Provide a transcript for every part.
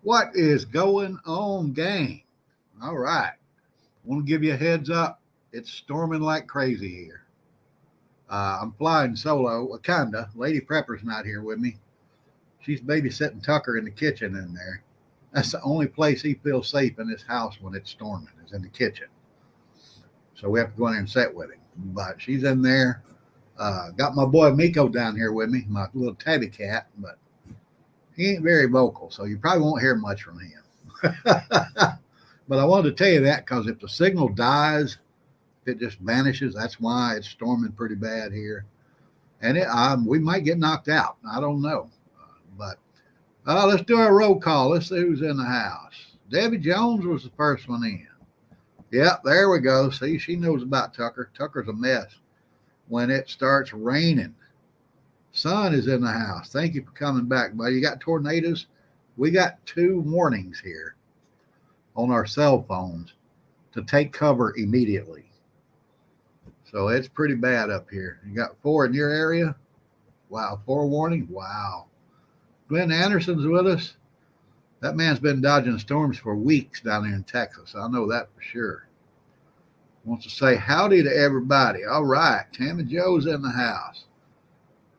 What is going on, gang? All right. Want to give you a heads up. It's storming like crazy here. I'm flying solo, kinda. Lady Prepper's not here with me. She's babysitting Tucker in the kitchen in there. That's the only place he feels safe in this house when it's storming, is in the kitchen. So we have to go in there and sit with him. But she's in there. Got my boy Miko down here with me, my little tabby cat, but he ain't very vocal, so you probably won't hear much from him. But I wanted to tell you that because if the signal dies, if it just vanishes, that's why it's storming pretty bad here. And we might get knocked out. I don't know. But let's do our roll call. Let's see who's in the house. Debbie Jones was the first one in. Yep, there we go. See, she knows about Tucker. Tucker's a mess when it starts raining. Son is in the house. Thank you for coming back, buddy. You got tornadoes? We got 2 warnings here on our cell phones to take cover immediately. So it's pretty bad up here. You got 4 in your area? Wow, 4 warnings? Wow. Glenn Anderson's with us. That man's been dodging storms for weeks down there in Texas. I know that for sure. Wants to say howdy to everybody. All right. Tammy Joe's in the house.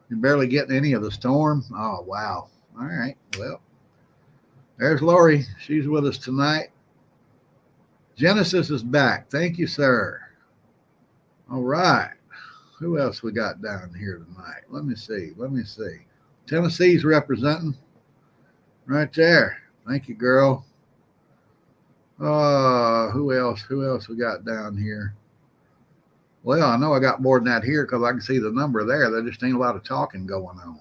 You're barely getting any of the storm. Oh, wow. All right. Well, there's Lori. She's with us tonight. Genesis is back. Thank you, sir. All right. Who else we got down here tonight? Let me see. Tennessee's representing right there. Thank you, girl. Who else? We got down here? Well, I know I got more than that here because I can see the number there. There just ain't a lot of talking going on.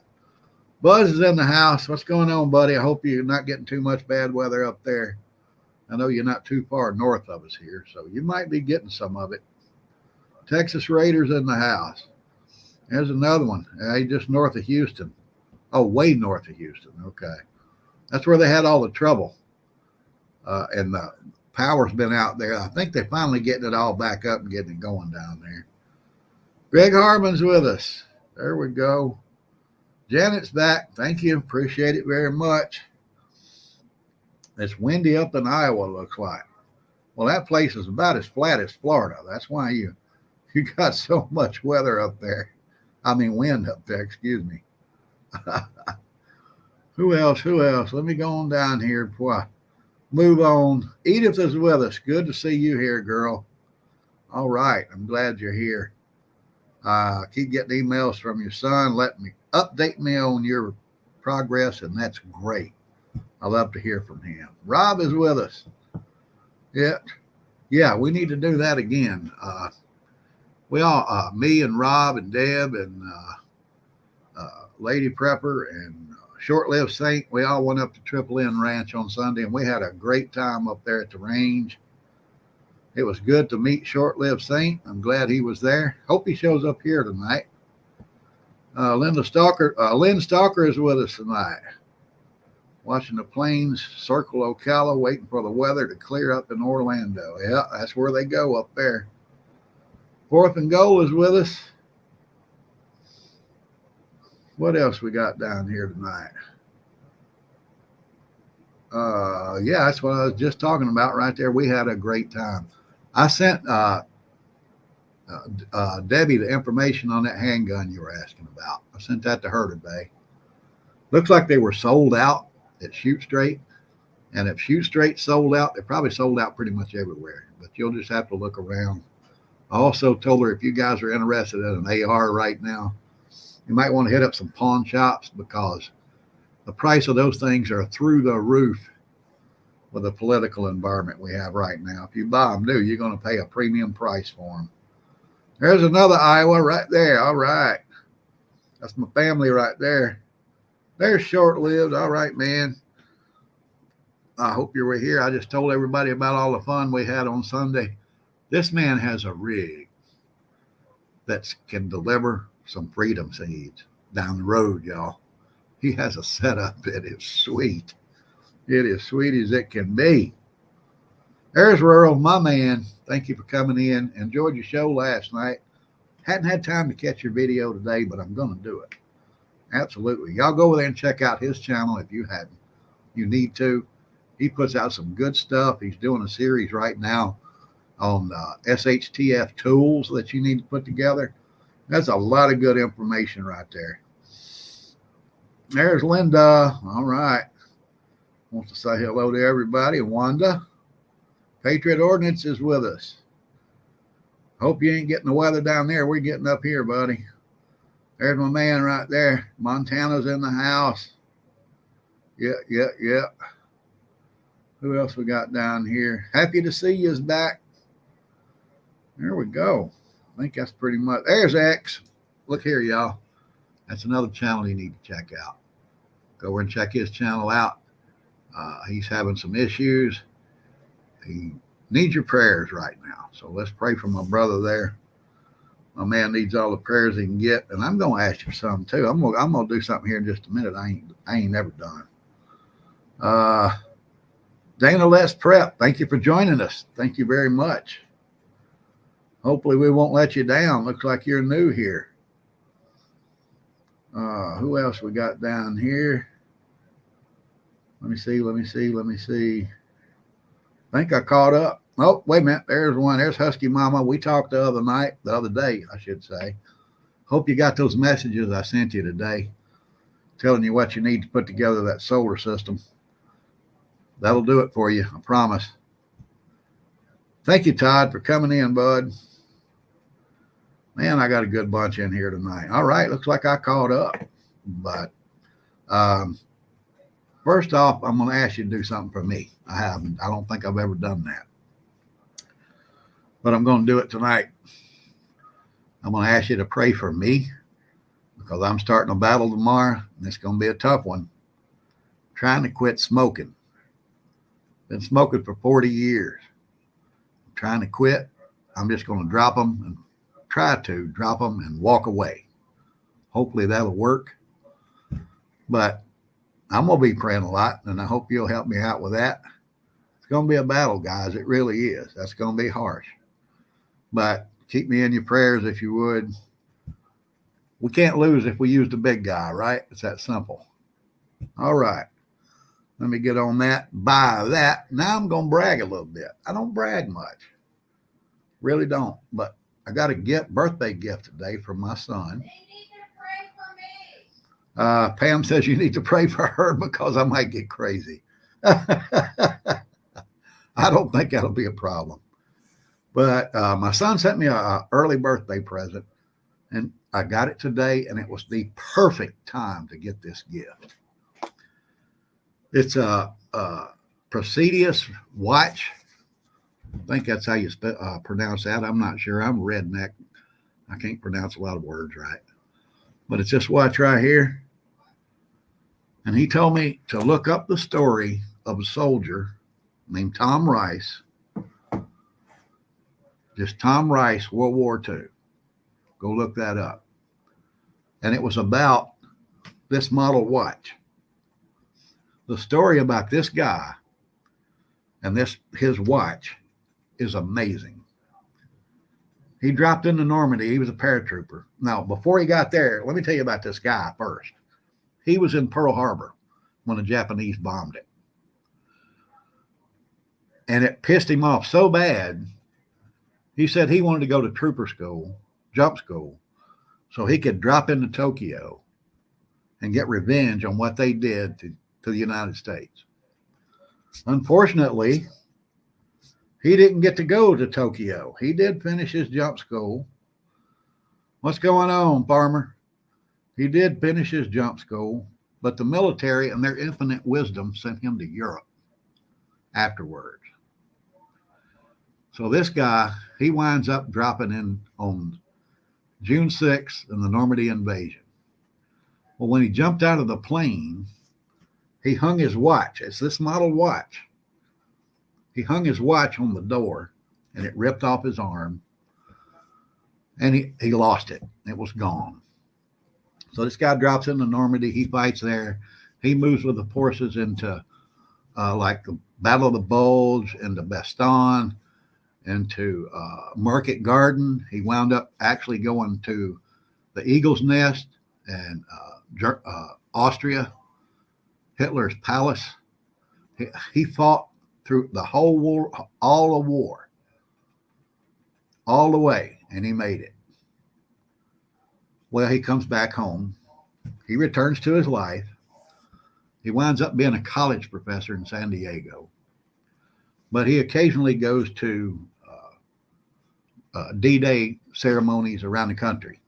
Buzz is in the house. What's going on, buddy? I hope you're not getting too much bad weather up there. I know you're not too far north of us here, so you might be getting some of it. Texas Raiders in the house. There's another one. Just north of Houston. Oh, way north of Houston. Okay. That's where they had all the trouble. And the power's been out there. I think they're finally getting it all back up and getting it going down there. Greg Harmon's with us. There we go. Janet's back. Thank you. Appreciate it very much. It's windy up in Iowa, looks like. Well, that place is about as flat as Florida. That's why you got so much weather up there. I mean, wind up there, excuse me. Who else? Let me go on down here before I move on. Edith is with us. Good to see you here, girl. All right. I'm glad you're here. Keep getting emails from your son. Update me on your progress, and that's great. I love to hear from him. Rob is with us. Yeah, we need to do that again. We all, me and Rob and Deb and Lady Prepper and Short-Lived Saint, we all went up to Triple N Ranch on Sunday, and we had a great time up there at the range. It was good to meet Short-Lived Saint. I'm glad he was there. Hope he shows up here tonight. Lynn Stalker is with us tonight. Watching the planes circle Ocala, waiting for the weather to clear up in Orlando. Yeah, that's where they go up there. Fourth and Goal is with us. What else we got down here tonight? Yeah, that's what I was just talking about right there. We had a great time. I sent Debbie the information on that handgun you were asking about. I sent that to her today. Looks like they were sold out at Shoot Straight. And if Shoot Straight sold out, they probably sold out pretty much everywhere. But you'll just have to look around. I also told her if you guys are interested in an AR right now, you might want to hit up some pawn shops because the price of those things are through the roof with the political environment we have right now. If you buy them new, you're going to pay a premium price for them. There's another Iowa right there. All right. That's my family right there. They're short-lived. All right, man. I hope you were here. I just told everybody about all the fun we had on Sunday. This man has a rig that can deliver some freedom seeds down the road, y'all. He has a setup that is sweet. It is sweet as it can be. There's Rural, my man. Thank you for coming in. Enjoyed your show last night. Hadn't had time to catch your video today, but I'm going to do it. Absolutely. Y'all go over there and check out his channel if you hadn't. You need to. He puts out some good stuff. He's doing a series right now on SHTF tools that you need to put together. That's a lot of good information right there. There's Linda. All right. Wants to say hello to everybody. Wanda. Patriot Ordnance is with us. Hope you ain't getting the weather down there. We're getting up here, buddy. There's my man right there. Montana's in the house. Yeah. Who else we got down here? Happy to see you is back. There we go. I think that's pretty much. There's X. Look here, y'all. That's another channel you need to check out. Go over and check his channel out. He's having some issues. He needs your prayers right now. So let's pray for my brother there. My man needs all the prayers he can get. And I'm going to ask you something too. I'm going to do something here in just a minute. I ain't never done. Dana Let's Prep. Thank you for joining us. Thank you very much. Hopefully we won't let you down. Looks like you're new here. Who else we got down here? Let me see. I think I caught up. Oh, wait a minute. There's one. There's Husky Mama. We talked the other day, I should say. Hope you got those messages I sent you today telling you what you need to put together that solar system. That'll do it for you, I promise. Thank you, Todd, for coming in, bud. Man, I got a good bunch in here tonight. All right, looks like I caught up. But first off, I'm going to ask you to do something for me. I don't think I've ever done that. But I'm going to do it tonight. I'm going to ask you to pray for me because I'm starting a battle tomorrow, and it's going to be a tough one. I'm trying to quit smoking. Been smoking for 40 years. I'm trying to quit. I'm just going to drop them and try to drop them and walk away. Hopefully that'll work. But I'm going to be praying a lot, and I hope you'll help me out with that. It's going to be a battle, guys. It really is. That's going to be harsh. But keep me in your prayers if you would. We can't lose if we use the big guy, right? It's that simple. All right. Let me get on that. Buy that. Now I'm going to brag a little bit. I don't brag much. Really don't. But I got a birthday gift today from my son. Pam says you need to pray for her because I might get crazy. I don't think that'll be a problem. But my son sent me an early birthday present, and I got it today, and it was the perfect time to get this gift. It's a Presidius watch. I think that's how you pronounce that. I'm not sure. I'm a redneck. I can't pronounce a lot of words right. But it's this watch right here. And he told me to look up the story of a soldier named Tom Rice. Just Tom Rice, World War II. Go look that up. And it was about this model watch. The story about this guy and his watch is amazing. He dropped into Normandy. He was a paratrooper. Now, before he got there, let me tell you about this guy first. He was in Pearl Harbor when the Japanese bombed it. And it pissed him off so bad, he said he wanted to go to trooper school, jump school, so he could drop into Tokyo and get revenge on what they did to the United States. Unfortunately, he didn't get to go to Tokyo. He did finish his jump school. What's going on, farmer? He did finish his jump school, but the military and their infinite wisdom sent him to Europe afterwards. So this guy, he winds up dropping in on June 6th in the Normandy invasion. Well, when he jumped out of the plane, he hung his watch. It's this model watch. He hung his watch on the door, and it ripped off his arm, and he lost it. It was gone. So this guy drops into Normandy. He fights there. He moves with the forces into like the Battle of the Bulge, into Bastogne, into Market Garden. He wound up actually going to the Eagle's Nest and Austria, Hitler's palace. He fought through the whole war, all the war, all the way, and he made it. Well, he comes back home. He returns to his life. He winds up being a college professor in San Diego, but he occasionally goes to D-Day ceremonies around the country.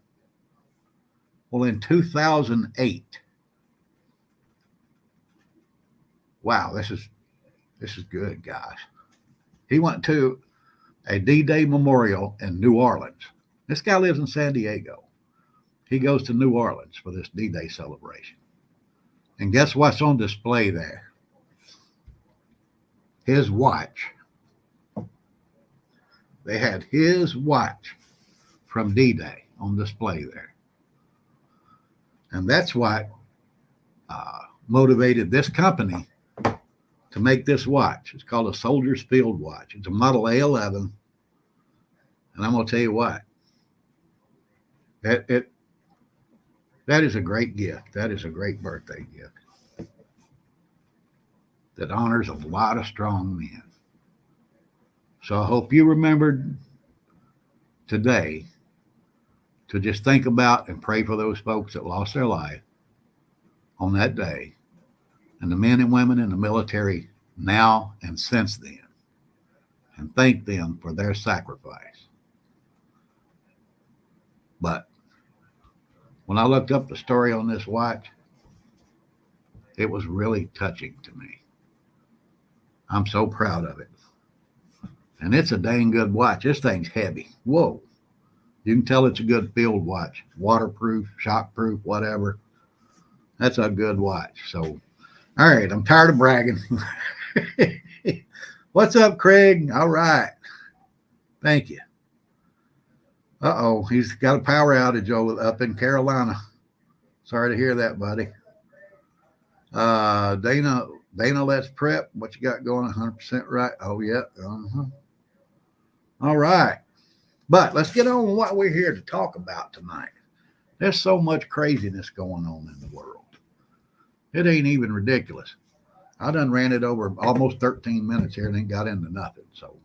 Well, in 2008, wow, this is good, guys. He went to a D-Day memorial in New Orleans. This guy lives in San Diego. He goes to New Orleans for this D-Day celebration. And guess what's on display there? His watch. They had his watch from D-Day on display there. And that's what motivated this company to make this watch. It's called a Soldier's Field watch. It's a model A11. And I'm going to tell you what, that is a great gift. That is a great birthday gift that honors a lot of strong men. So I hope you remembered today to just think about and pray for those folks that lost their life on that day, and the men and women in the military now and since then, and thank them for their sacrifice. But when I looked up the story on this watch, it was really touching to me. I'm so proud of it. And it's a dang good watch. This thing's heavy. Whoa. You can tell it's a good field watch. Waterproof, shockproof, whatever. That's a good watch. So, all right, I'm tired of bragging. What's up, Craig? All right. Thank you. Uh-oh, he's got a power outage up in Carolina. Sorry to hear that, buddy. Dana, let's prep. What you got going? 100% right. Oh, yeah. Uh-huh. All right. But let's get on with what we're here to talk about tonight. There's so much craziness going on in the world. It ain't even ridiculous. I done ran it over almost 13 minutes here and ain't got into nothing. So,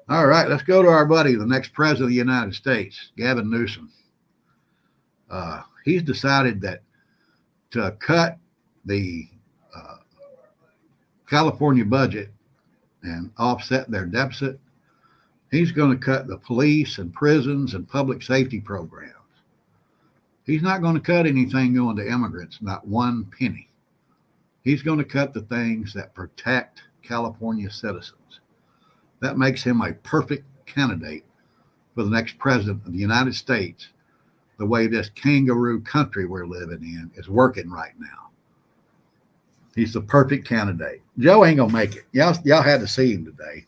all right, let's go to our buddy, the next president of the United States, Gavin Newsom. He's decided that to cut the California budget and offset their deficit, he's going to cut the police and prisons and public safety programs. He's not going to cut anything going to immigrants, not one penny. He's going to cut the things that protect California citizens. That makes him a perfect candidate for the next president of the United States, the way this kangaroo country we're living in is working right now. He's the perfect candidate. Joe ain't going to make it. Y'all had to see him today.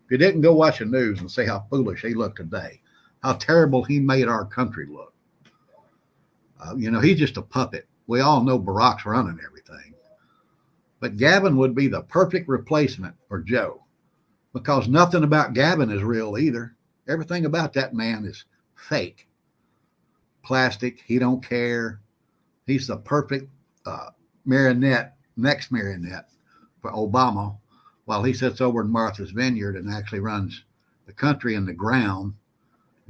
If you didn't, go watch the news and see how foolish he looked today, how terrible he made our country look. He's just a puppet. We all know Barack's running everything. But Gavin would be the perfect replacement for Joe, because nothing about Gavin is real either. Everything about that man is fake. Plastic. He don't care. He's the perfect next marionette for Obama, while he sits over in Martha's Vineyard and actually runs the country in the ground.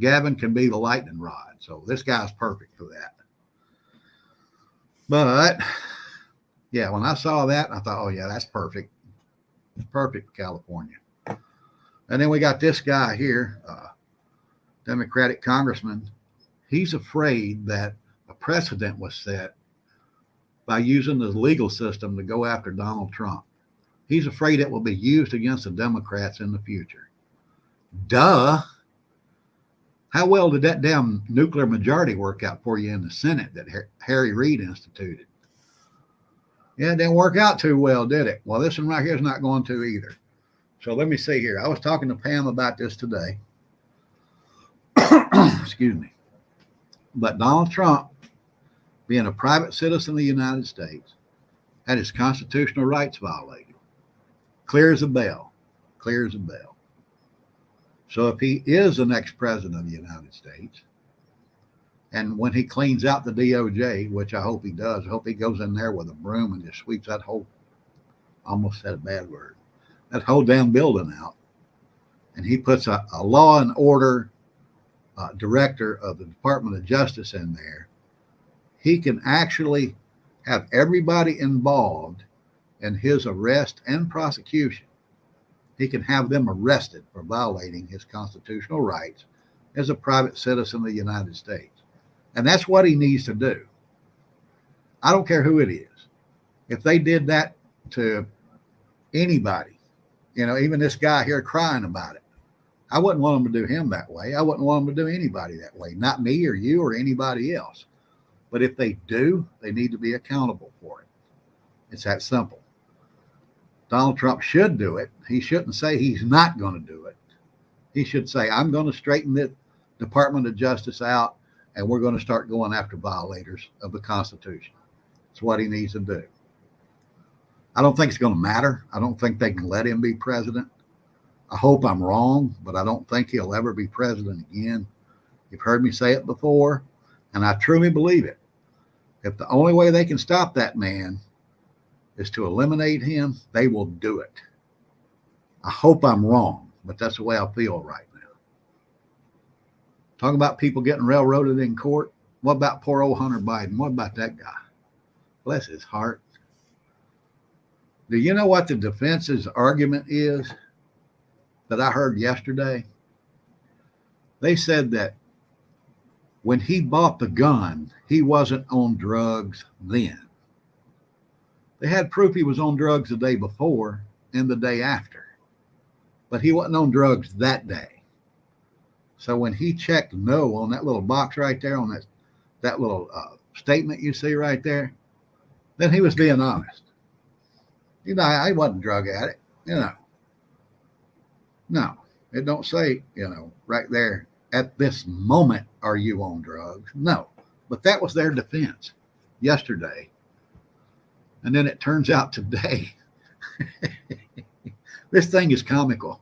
Gavin can be the lightning rod. So this guy's perfect for that. But, yeah, when I saw that, I thought, oh, yeah, that's perfect. Perfect for California. And then we got this guy here, Democratic congressman. He's afraid that a precedent was set by using the legal system to go after Donald Trump. He's afraid it will be used against the Democrats in the future. Duh. How well did that damn nuclear majority work out for you in the Senate that Harry Reid instituted? Yeah, it didn't work out too well, did it? Well, this one right here is not going to either. So let me see here. I was talking to Pam about this today. Excuse me. But Donald Trump, being a private citizen of the United States, had his constitutional rights violated. Clear as a bell. Clear as a bell. So if he is the next president of the United States, and when he cleans out the DOJ, which I hope he does, I hope he goes in there with a broom and just sweeps that whole almost said a bad word, that whole damn building out. And he puts a law and order director of the Department of Justice in there. He can actually have everybody involved in his arrest and prosecution. He can have them arrested for violating his constitutional rights as a private citizen of the United States. And that's what he needs to do. I don't care who it is. If they did that to anybody, even this guy here crying about it, I wouldn't want them to do him that way. I wouldn't want them to do anybody that way, not me or you or anybody else. But if they do, they need to be accountable for it. It's that simple. Donald Trump should do it. He shouldn't say he's not going to do it. He should say, I'm going to straighten the Department of Justice out, and we're going to start going after violators of the Constitution. That's what he needs to do. I don't think it's going to matter. I don't think they can let him be president. I hope I'm wrong, but I don't think he'll ever be president again. You've heard me say it before, and I truly believe it. If the only way they can stop that man is to eliminate him, they will do it. I hope I'm wrong, but that's the way I feel right now. Talking about people getting railroaded in court. What about poor old Hunter Biden? What about that guy? Bless his heart. Do you know what the defense's argument is that I heard yesterday? They said that when he bought the gun, he wasn't on drugs then. They had proof he was on drugs the day before and the day after, but he wasn't on drugs that day. So when he checked no on that little box right there, on that little statement you see right there, then he was being honest. I wasn't a drug addict, No, it don't say, right there, at this moment, are you on drugs? No, but that was their defense yesterday. And then it turns out today, this thing is comical.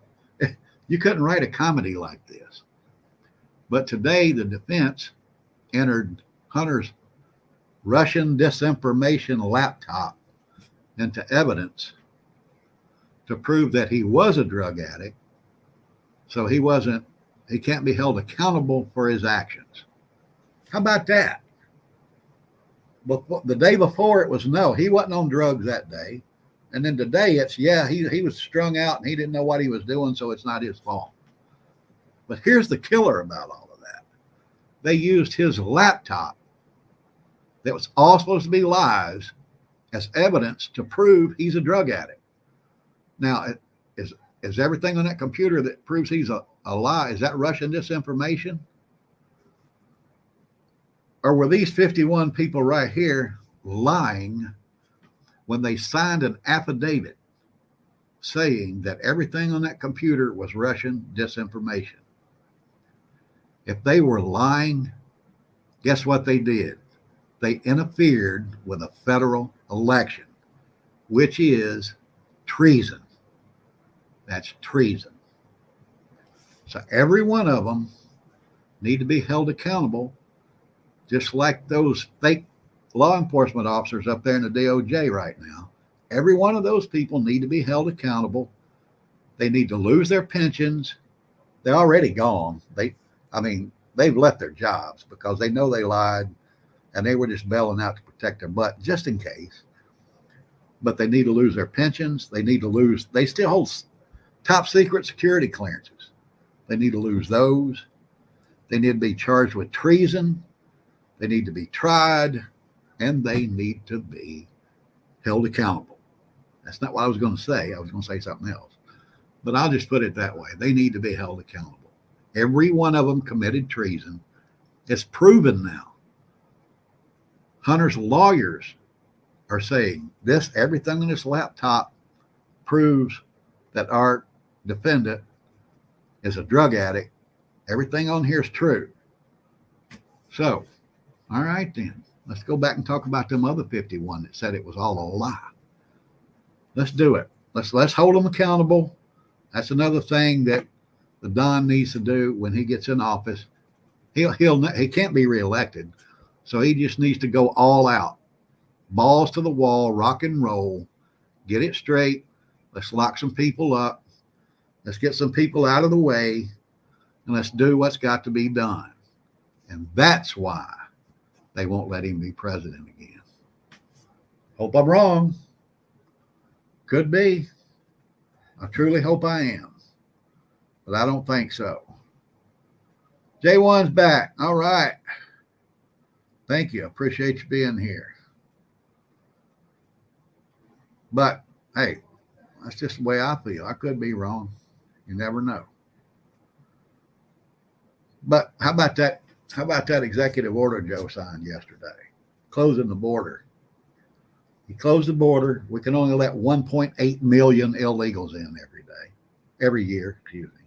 You couldn't write a comedy like this. But today, the defense entered Hunter's Russian disinformation laptop into evidence to prove that he was a drug addict. So he can't be held accountable for his actions. How about that? The day before it was no, he wasn't on drugs that day. And then today it's, he was strung out and he didn't know what he was doing, so it's not his fault. But here's the killer about all of that. They used his laptop that was all supposed to be lies as evidence to prove he's a drug addict. Now, is everything on that computer that proves he's a lie, is that Russian disinformation? Or were these 51 people right here lying when they signed an affidavit saying that everything on that computer was Russian disinformation? If they were lying, guess what they did? They interfered with a federal election, which is treason. That's treason. So every one of them need to be held accountable, just like those fake law enforcement officers up there in the DOJ right now. Every one of those people need to be held accountable. They need to lose their pensions. They're already gone. They've left their jobs because they know they lied and they were just bailing out to protect their butt just in case. But they need to lose their pensions. They still hold top secret security clearances. They need to lose those. They need to be charged with treason. They need to be tried, and they need to be held accountable. That's not what I was going to say. I was going to say something else, but I'll just put it that way. They need to be held accountable. Every one of them committed treason. It's proven now. Hunter's lawyers are saying everything on this laptop proves that our defendant is a drug addict. Everything on here is true. So, all right then. Let's go back and talk about them other 51 that said it was all a lie. Let's do it. Let's hold them accountable. That's another thing that the Don needs to do when he gets in office. He can't be reelected, so he just needs to go all out, balls to the wall, rock and roll, get it straight. Let's lock some people up. Let's get some people out of the way, and let's do what's got to be done. And that's why they won't let him be president again. Hope I'm wrong. Could be. I truly hope I am. But I don't think so. J1's back. All right. Thank you. Appreciate you being here. But, hey, that's just the way I feel. I could be wrong. You never know. But how about that? How about that executive order Joe signed yesterday? Closing the border. He closed the border. We can only let 1.8 million illegals in every year, excuse me.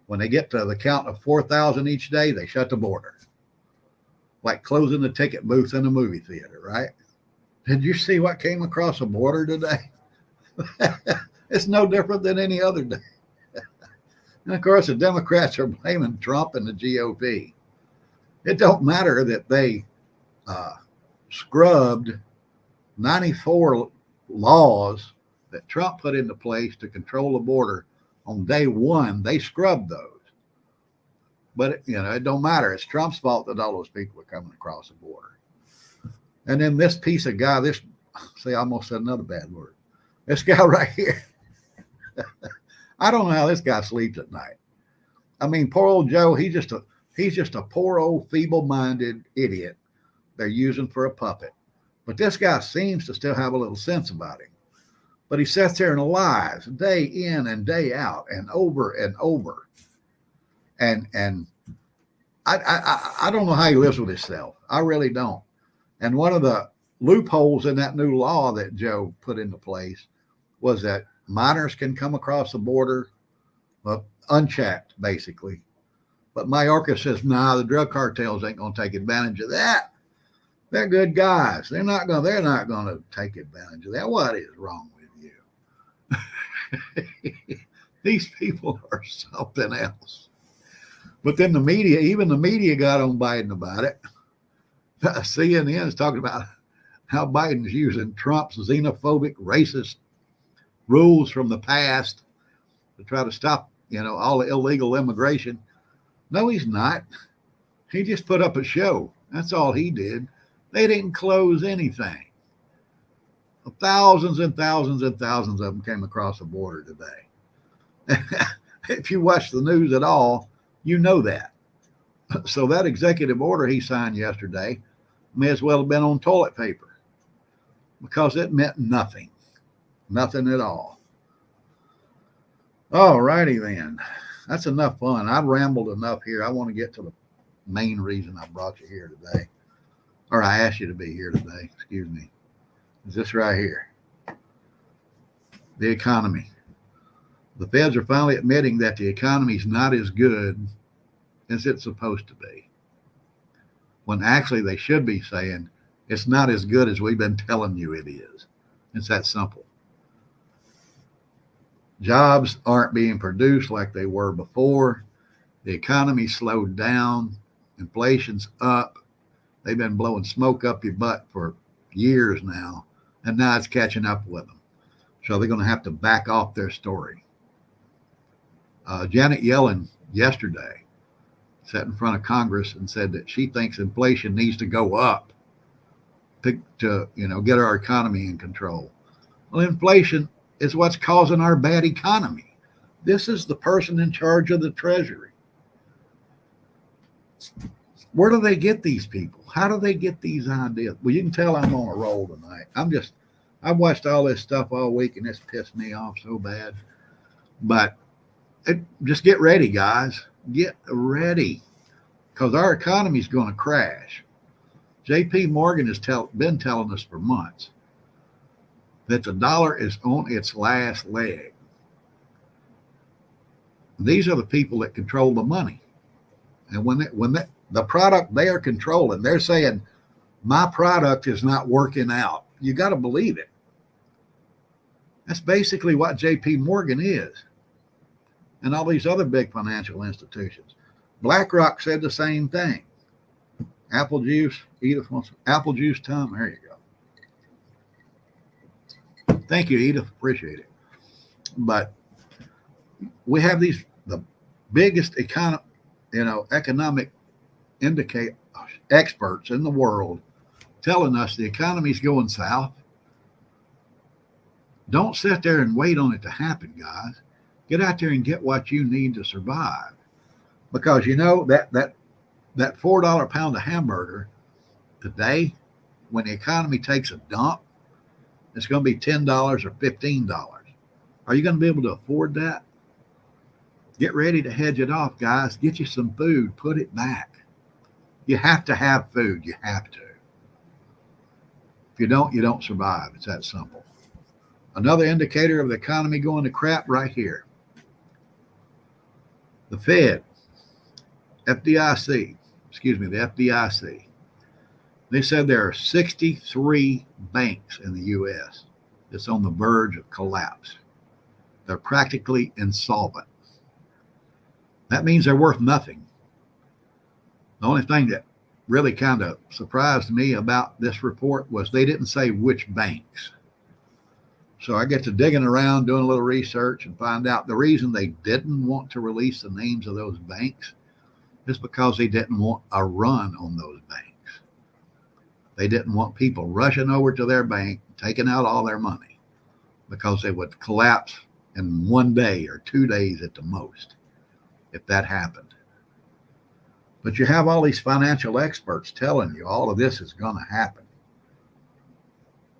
When they get to the count of 4,000 each day, they shut the border. Like closing the ticket booth in a movie theater, right? Did you see what came across the border today? It's no different than any other day. And of course, the Democrats are blaming Trump and the GOP. It don't matter that they scrubbed 94 laws that Trump put into place to control the border on day one. They scrubbed those. But, it don't matter. It's Trump's fault that all those people are coming across the border. And then this piece of guy, I almost said another bad word. This guy right here. I don't know how this guy sleeps at night. I mean, poor old Joe, he's just a poor old feeble-minded idiot they're using for a puppet. But this guy seems to still have a little sense about him. But he sits there and lies day in and day out and over and over. And I don't know how he lives with himself. I really don't. And one of the loopholes in that new law that Joe put into place was that minors can come across the border unchecked, basically. But Mayorkas says, nah, the drug cartels ain't going to take advantage of that. They're good guys. They're not going to take advantage of that. What is wrong with you? These people are something else. But then even the media got on Biden about it. CNN is talking about how Biden's using Trump's xenophobic, racist rules from the past to try to stop, all the illegal immigration. No, he's not. He just put up a show. That's all he did. They didn't close anything. Thousands and thousands and thousands of them came across the border today. If you watch the news at all, you know that. So that executive order he signed yesterday may as well have been on toilet paper because it meant nothing. Nothing at all. All righty then. That's enough fun. I've rambled enough here. I want to get to the main reason I brought you here today. Or I asked you to be here today. Excuse me. Is this right here? The economy. The feds are finally admitting that the economy is not as good as it's supposed to be. When actually they should be saying it's not as good as we've been telling you it is. It's that simple. Jobs aren't being produced like they were before. The economy slowed down. Inflation's up. They've been blowing smoke up your butt for years now, and now it's catching up with them. So they're going to have to back off their story. Janet Yellen yesterday sat in front of Congress and said that she thinks inflation needs to go up to get our economy in control. Well, inflation is what's causing our bad economy. This is the person in charge of the Treasury. Where do they get these people? How do they get these ideas? Well, you can tell I'm on a roll tonight. I've watched all this stuff all week and it's pissed me off so bad. But just get ready, guys. Get ready, because our economy is going to crash. J.P. Morgan has been telling us for months that the dollar is on its last leg. These are the people that control the money. And when the product they are controlling, they're saying, my product is not working out. You got to believe it. That's basically what J.P. Morgan is. And all these other big financial institutions. BlackRock said the same thing. Apple juice, Edith wants apple juice, Tom. There you go. Thank you, Edith. Appreciate it. But we have the biggest economic indicate experts in the world telling us the economy's going south. Don't sit there and wait on it to happen, guys. Get out there and get what you need to survive. Because that $4 pound of hamburger today, when the economy takes a dump, it's going to be $10 or $15. Are you going to be able to afford that? Get ready to hedge it off, guys. Get you some food. Put it back. You have to have food. You have to. If you don't survive. It's that simple. Another indicator of the economy going to crap right here. The Fed, the FDIC. They said there are 63 banks in the U.S. that's on the verge of collapse. They're practically insolvent. That means they're worth nothing. The only thing that really kind of surprised me about this report was they didn't say which banks. So I get to digging around, doing a little research, and find out the reason they didn't want to release the names of those banks is because they didn't want a run on those banks. They didn't want people rushing over to their bank, taking out all their money, because they would collapse in 1 day or 2 days at the most if that happened. But you have all these financial experts telling you all of this is going to happen.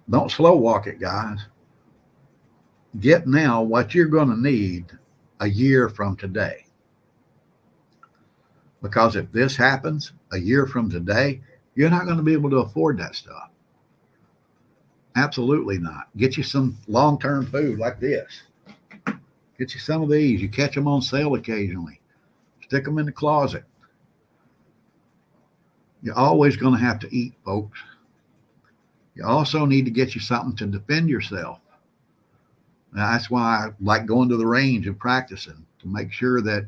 Don't slow walk it, guys. Get now what you're going to need a year from today. Because if this happens a year from today, you're not going to be able to afford that stuff. Absolutely not. Get you some long-term food like this. Get you some of these. You catch them on sale occasionally. Stick them in the closet. You're always going to have to eat, folks. You also need to get you something to defend yourself. Now, that's why I like going to the range and practicing, to make sure that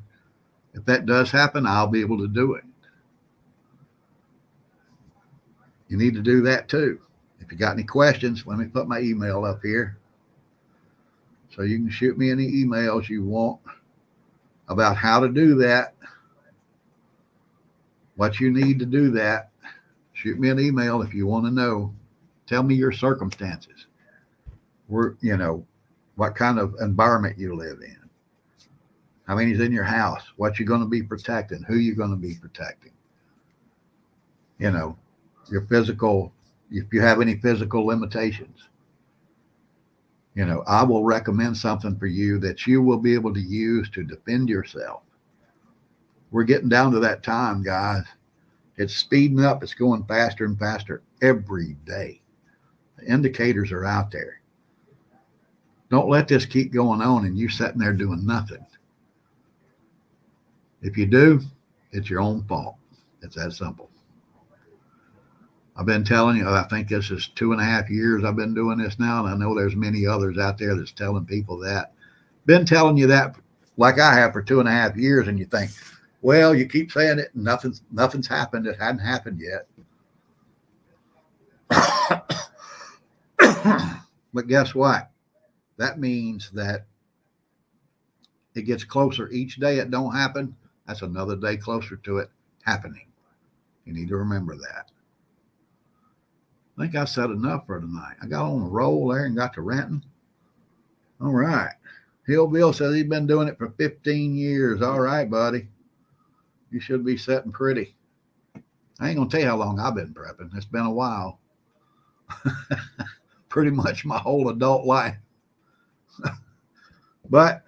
if that does happen, I'll be able to do it. You need to do that too. If you got any questions, let me put my email up here. So you can shoot me any emails you want about how to do that, what you need to do that. Shoot me an email if you want to know. Tell me your circumstances. What kind of environment you live in. How many's in your house? What you're going to be protecting? Who you're going to be protecting? Your physical, if you have any physical limitations. I will recommend something for you that you will be able to use to defend yourself. We're getting down to that time, guys. It's speeding up. It's going faster and faster every day. The indicators are out there. Don't let this keep going on and you sitting there doing nothing. If you do, it's your own fault. It's that simple. I've been telling you, I think this is 2.5 years I've been doing this now, and I know there's many others out there that's telling people that. Been telling you that like I have for 2.5 years, and you think, well, you keep saying it, and nothing's happened. It hadn't happened yet. But guess what? That means that it gets closer each day it don't happen. That's another day closer to it happening. You need to remember that. I think I said enough for tonight. I got on a roll there and got to ranting. All right. Hillbill says he's been doing it for 15 years. All right, buddy. You should be sitting pretty. I ain't going to tell you how long I've been prepping. It's been a while. Pretty much my whole adult life. But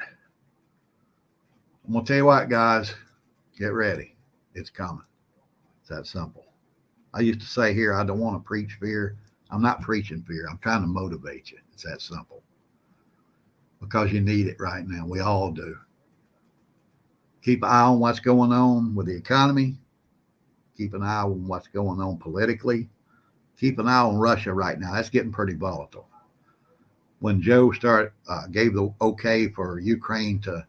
I'm going to tell you what, guys. Get ready. It's coming. It's that simple. I used to say here, I don't want to preach fear. I'm not preaching fear. I'm trying to motivate you. It's that simple. Because you need it right now. We all do. Keep an eye on what's going on with the economy. Keep an eye on what's going on politically. Keep an eye on Russia right now. That's getting pretty volatile. When Joe gave the okay for Ukraine to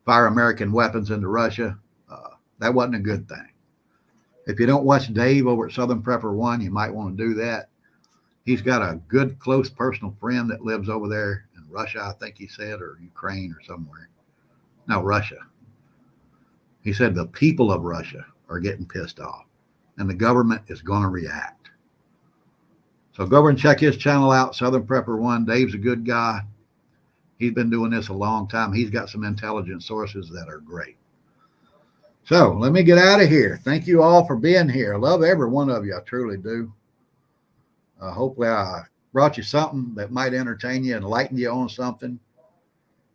fire American weapons into Russia, that wasn't a good thing. If you don't watch Dave over at Southern Prepper One, you might want to do that. He's got a good, close personal friend that lives over there in Russia, I think he said, or Ukraine or somewhere. No, Russia. He said the people of Russia are getting pissed off and the government is going to react. So go over and check his channel out, Southern Prepper One. Dave's a good guy. He's been doing this a long time. He's got some intelligent sources that are great. So let me get out of here. Thank you all for being here. I love every one of you. I truly do. Hopefully I brought you something that might entertain you and enlighten you on something.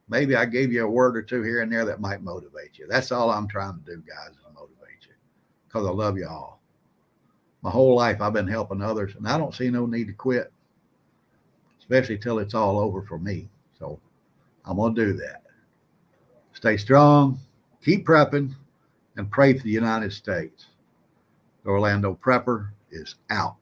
Maybe I gave you a word or two here and there that might motivate you. That's all I'm trying to do, guys, is motivate you, because I love you all. My whole life I've been helping others, and I don't see no need to quit, especially till it's all over for me. So I'm going to do that. Stay strong, keep prepping, and pray for the United States. The Orlando Prepper is out.